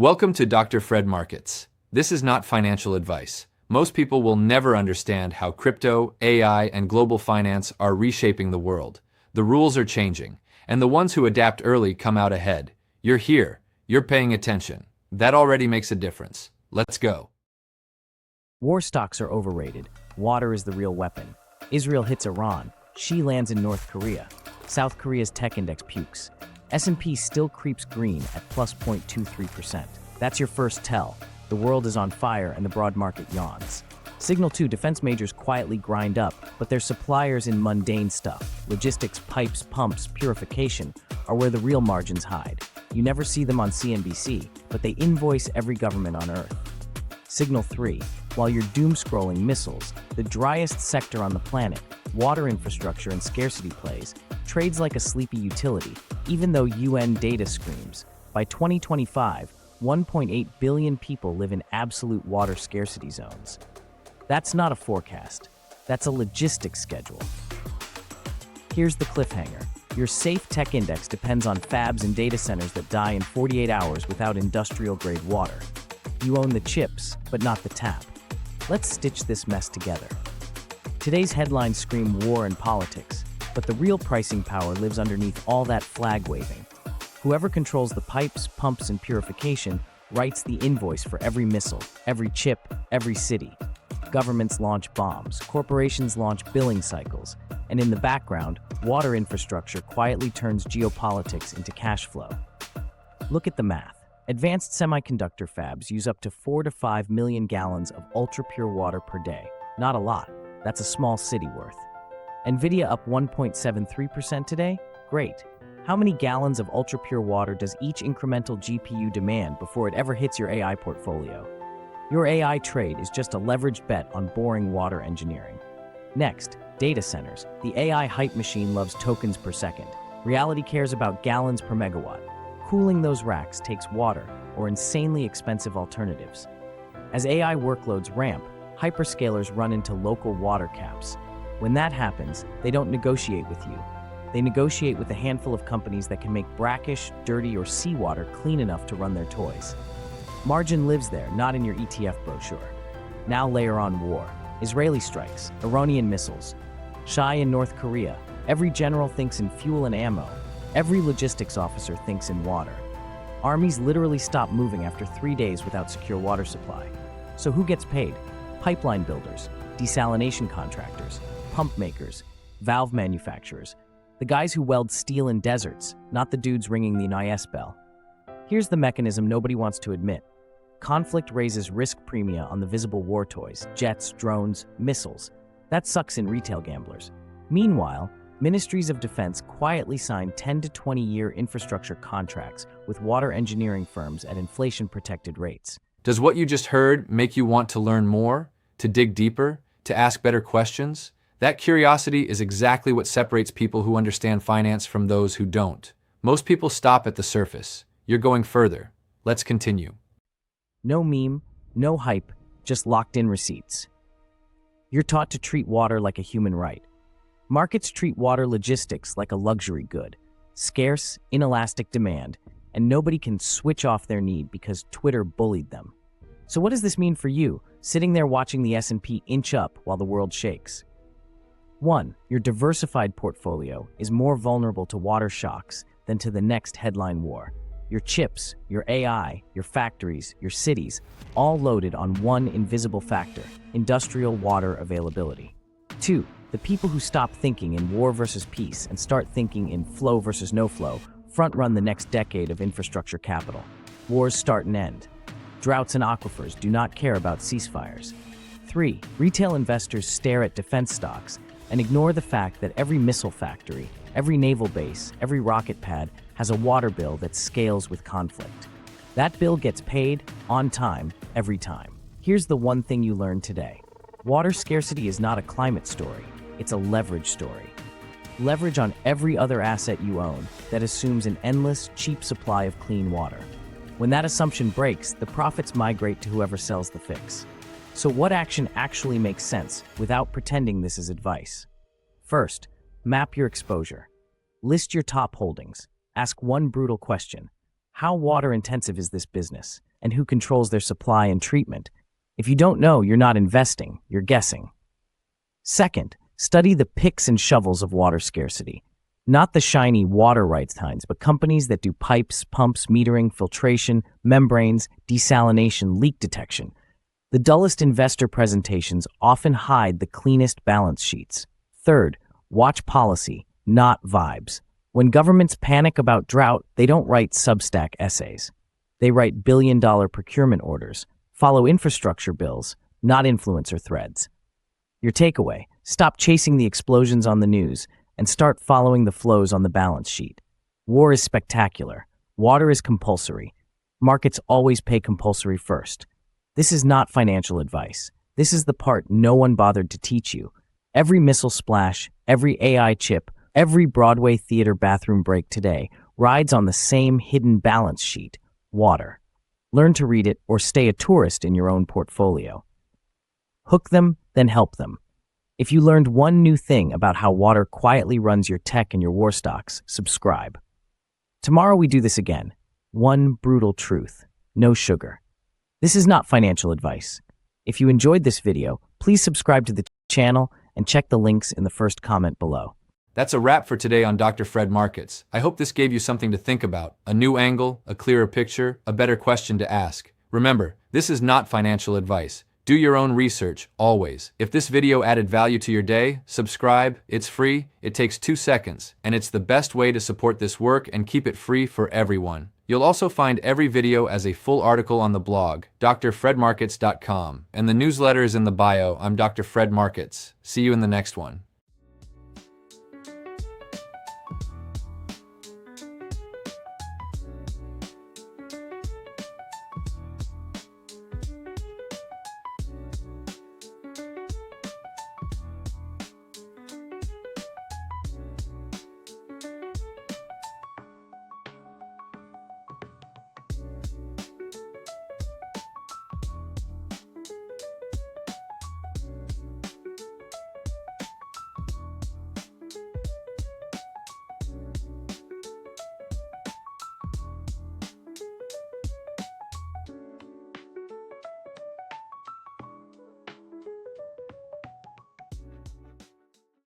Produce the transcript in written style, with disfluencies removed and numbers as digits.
Welcome to Dr. Fred Markets. This is not financial advice. Most people will never understand how crypto, AI, and global finance are reshaping the world. The rules are changing, and the ones who adapt early come out ahead. You're here. You're paying attention. That already makes a difference. Let's go. War stocks are overrated. Water is the real weapon. Israel hits Iran. Xi lands in North Korea. South Korea's tech index pukes. S&P still creeps green at plus 0.23%. That's your first tell. The world is on fire and the broad market yawns. Signal 2, defense majors quietly grind up, but their suppliers in mundane stuff, logistics, pipes, pumps, purification, are where the real margins hide. You never see them on CNBC, but they invoice every government on Earth. Signal 3, while you're doom-scrolling missiles, the driest sector on the planet, water infrastructure and scarcity plays, trades like a sleepy utility, even though UN data screams. By 2025, 1.8 billion people live in absolute water scarcity zones. That's not a forecast. That's a logistics schedule. Here's the cliffhanger. Your safe tech index depends on fabs and data centers that die in 48 hours without industrial-grade water. You own the chips, but not the tap. Let's stitch this mess together. Today's headlines scream war and politics, but the real pricing power lives underneath all that flag waving. Whoever controls the pipes, pumps, and purification writes the invoice for every missile, every chip, every city. Governments launch bombs, corporations launch billing cycles, and in the background, water infrastructure quietly turns geopolitics into cash flow. Look at the math. Advanced semiconductor fabs use up to 4 to 5 million gallons of ultra-pure water per day. Not a lot. That's a small city worth. Nvidia up 1.73% today? Great. How many gallons of ultra-pure water does each incremental GPU demand before it ever hits your AI portfolio? Your AI trade is just a leveraged bet on boring water engineering. Next, data centers. The AI hype machine loves tokens per second. Reality cares about gallons per megawatt. Cooling those racks takes water or insanely expensive alternatives. As AI workloads ramp, hyperscalers run into local water caps. When that happens, they don't negotiate with you. They negotiate with a handful of companies that can make brackish, dirty, or seawater clean enough to run their toys. Margin lives there, not in your ETF brochure. Now layer on war. Israeli strikes, Iranian missiles, Xi in North Korea. Every general thinks in fuel and ammo. Every logistics officer thinks in water. Armies literally stop moving after 3 days without secure water supply. So who gets paid? Pipeline builders, desalination contractors, pump makers, valve manufacturers, the guys who weld steel in deserts, not the dudes ringing the NIS bell. Here's the mechanism nobody wants to admit. Conflict raises risk premia on the visible war toys, jets, drones, missiles. That sucks in retail gamblers. Meanwhile, ministries of defense quietly sign 10 to 20-year infrastructure contracts with water engineering firms at inflation-protected rates. Does what you just heard make you want to learn more, to dig deeper, to ask better questions? That curiosity is exactly what separates people who understand finance from those who don't. Most people stop at the surface. You're going further. Let's continue. No meme, no hype, just locked-in receipts. You're taught to treat water like a human right. Markets treat water logistics like a luxury good. Scarce, inelastic demand, and nobody can switch off their need because Twitter bullied them. So what does this mean for you, sitting there watching the S&P inch up while the world shakes? 1. Your diversified portfolio is more vulnerable to water shocks than to the next headline war. Your chips, your AI, your factories, your cities, all loaded on one invisible factor, industrial water availability. 2. The people who stop thinking in war versus peace and start thinking in flow versus no flow front-run the next decade of infrastructure capital. Wars start and end. Droughts and aquifers do not care about ceasefires. 3. Retail investors stare at defense stocks and ignore the fact that every missile factory, every naval base, every rocket pad has a water bill that scales with conflict. That bill gets paid, on time, every time. Here's the one thing you learned today. Water scarcity is not a climate story, it's a leverage story. Leverage on every other asset you own that assumes an endless, cheap supply of clean water. When that assumption breaks, the profits migrate to whoever sells the fix. So what action actually makes sense without pretending this is advice? First, map your exposure. List your top holdings. Ask one brutal question. How water intensive is this business? and who controls their supply and treatment. If you don't know, you're not investing, you're guessing. Second, study the picks and shovels of water scarcity. Not the shiny water rights kinds, but companies that do pipes, pumps, metering, filtration, membranes, desalination, leak detection. The dullest investor presentations often hide the cleanest balance sheets. Third, watch policy, not vibes. When governments panic about drought, they don't write Substack essays. They write billion-dollar procurement orders, follow infrastructure bills, not influencer threads. Your takeaway: stop chasing the explosions on the news and start following the flows on the balance sheet. War is spectacular. Water is compulsory. Markets always pay compulsory first. This is not financial advice. This is the part no one bothered to teach you. Every missile splash, every AI chip, every Broadway theater bathroom break today rides on the same hidden balance sheet: water. Learn to read it or stay a tourist in your own portfolio. Hook them, then help them. If you learned one new thing about how water quietly runs your tech and your war stocks, subscribe. Tomorrow we do this again. One brutal truth: no sugar. This is not financial advice. If you enjoyed this video, please subscribe to the channel and check the links in the first comment below. That's a wrap for today on Dr. Fred Markets. I hope this gave you something to think about, a new angle, a clearer picture, a better question to ask. Remember, this is not financial advice. Do your own research, always. If this video added value to your day, subscribe. It's free, it takes 2 seconds, and it's the best way to support this work and keep it free for everyone. You'll also find every video as a full article on the blog, drfredmarkets.com, and the newsletter is in the bio. I'm Dr. Fred Markets. See you in the next one.